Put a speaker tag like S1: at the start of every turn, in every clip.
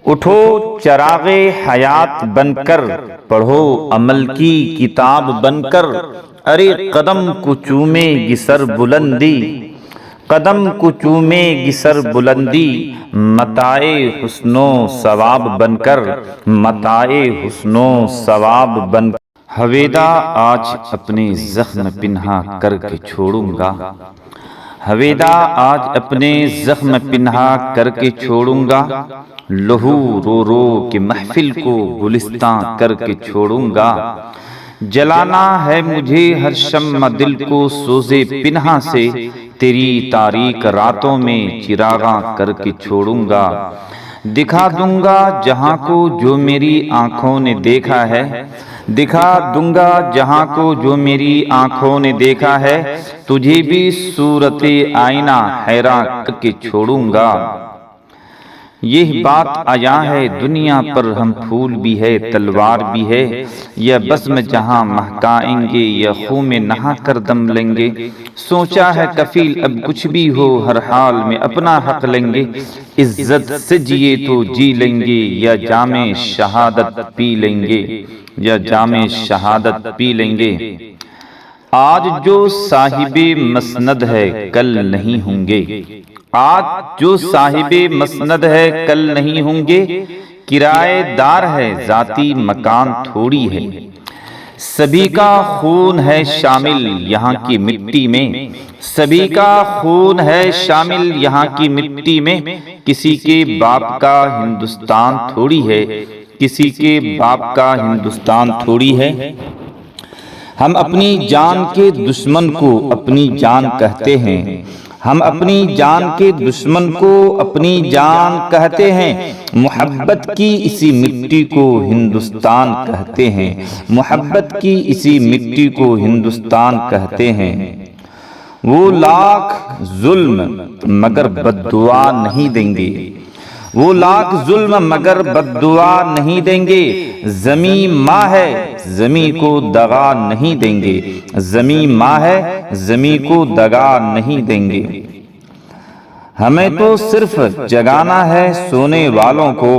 S1: اٹھو چراغ حیات بن کر، پڑھو عمل کی کتاب بن کر، ارے قدم کو چومے گی سر بلندی، قدم کو چومے گی سر بلندی، متاع حسن و ثواب بن کر، متاع حسن و ثواب بن کر۔ ہویدا آج اپنے زخم پنہا کر کے چھوڑوں گا، ہویدا آج اپنے زخم پنہا کر کے چھوڑوں گا، لہو رو رو کے محفل کو گلستاں کر کے چھوڑوں گا، جلانا ہے مجھے ہر شمع دل کو سوزے پنہا سے، تیری تاریک راتوں میں چراغاں کر کے چھوڑوں گا، دکھا دوں گا جہاں کو جو میری آنکھوں نے دیکھا ہے، دکھا دوں گا جہاں کو جو میری آنکھوں نے دیکھا ہے، تجھے بھی صورت آئینہ حیران کر کے چھوڑوں گا۔ یہ بات آیا ہے دنیا پر ہم پھول بھی ہے تلوار بھی ہے، یا بزم جہاں مہکائیں گے یا خون میں نہا کر دم لیں گے، سوچا ہے کفیل اب کچھ بھی ہو ہر حال میں اپنا حق لیں گے، عزت سے جیے تو جی لیں گے یا جام شہادت پی لیں گے، یا جام شہادت پی لیں گے۔ آج جو صاحب مسند ہے کل نہیں ہوں گے، آج جو صاحب مسند ہے کل نہیں ہوں گے، کرایہ دار ہے ذاتی مکان تھوڑی ہے، سبھی کا خون ہے شامل یہاں کی مٹی میں، سبھی کا خون ہے شامل یہاں کی مٹی میں، کسی کے باپ کا ہندوستان تھوڑی ہے، کسی کے باپ کا ہندوستان تھوڑی ہے۔ ہم اپنی جان کے دشمن کو اپنی جان کہتے ہیں، ہم اپنی جان کے دشمن کو اپنی جان کہتے ہیں، محبت کی اسی مٹی کو ہندوستان کہتے ہیں، محبت کی اسی مٹی کو ہندوستان کہتے ہیں۔ وہ لاکھ ظلم مگر بد دعا نہیں دیں گے، وہ لاکھ ظلم مگر بد دعا نہیں دیں گے، زمیں ماں ہے زمیں کو دغا نہیں دیں گے، زمیں ماں ہے زمیں کو دغا نہیں دیں گے۔ ہمیں تو صرف جگانا ہے سونے والوں کو،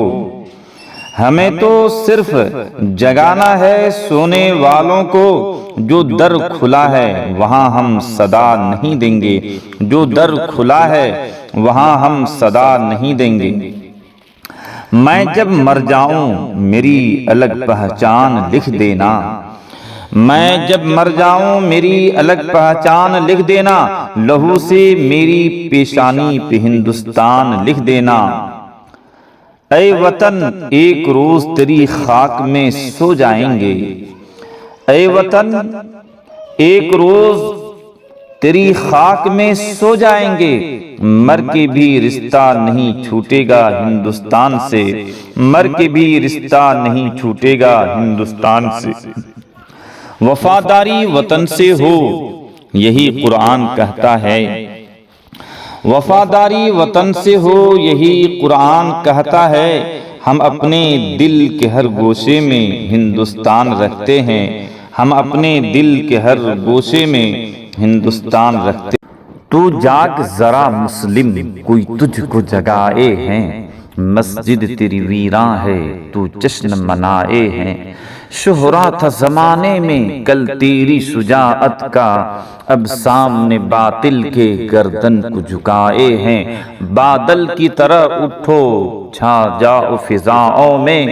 S1: ہمیں تو صرف جگانا ہے سونے والوں کو، جو در کھلا ہے وہاں ہم صدا نہیں دیں گے، جو در کھلا ہے وہاں ہم صدا نہیں دیں گے۔ میں جب مر جاؤں میری الگ پہچان لکھ دینا، میں جب مر جاؤں میری الگ پہچان لکھ دینا، لہو سے میری پیشانی پہ ہندوستان لکھ دینا۔ اے وطن ایک روز تیری خاک میں سو جائیں گے، اے وطن ایک روز تیری خاک میں سو جائیں گے، مر کے بھی رشتہ نہیں چھوٹے گا ہندوستان سے، مر کے بھی رشتہ نہیں چھوٹے گا ہندوستان سے۔ وفاداری وطن سے ہو یہی قرآن کہتا ہے، وفاداری وطن سے ہو یہی قرآن کہتا ہے، ہم اپنے دل کے ہر گوشے میں ہندوستان رکھتے ہیں، ہم اپنے دل کے ہر گوشے میں ہندوستان رکھتے۔ تو جاگ ذرا مسلم کوئی تجھ کو جگائے ہیں، مسجد تیری ویراں ہے تو جشن منائے ہیں، شہرا تھا زمانے میں کل تیری شجاعت کا، اب سامنے باطل کے گردن کو جھکائے ہیں، بادل کی طرح اٹھو چھا جاؤ فضاؤں میں،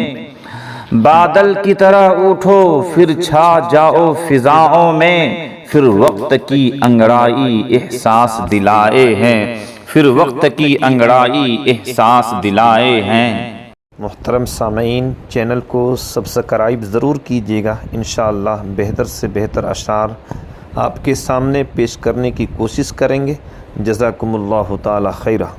S1: بادل کی طرح اٹھو پھر چھا جاؤ فضاؤں میں، پھر وقت کی انگڑائی احساس دلائے ہیں، پھر وقت کی انگڑائی احساس دلائے ہیں۔
S2: محترم سامعین، چینل کو سبسکرائب ضرور کیجیے گا، انشاءاللہ بہتر سے بہتر اشعار آپ کے سامنے پیش کرنے کی کوشش کریں گے۔ جزاکم اللہ تعالی خیرہ۔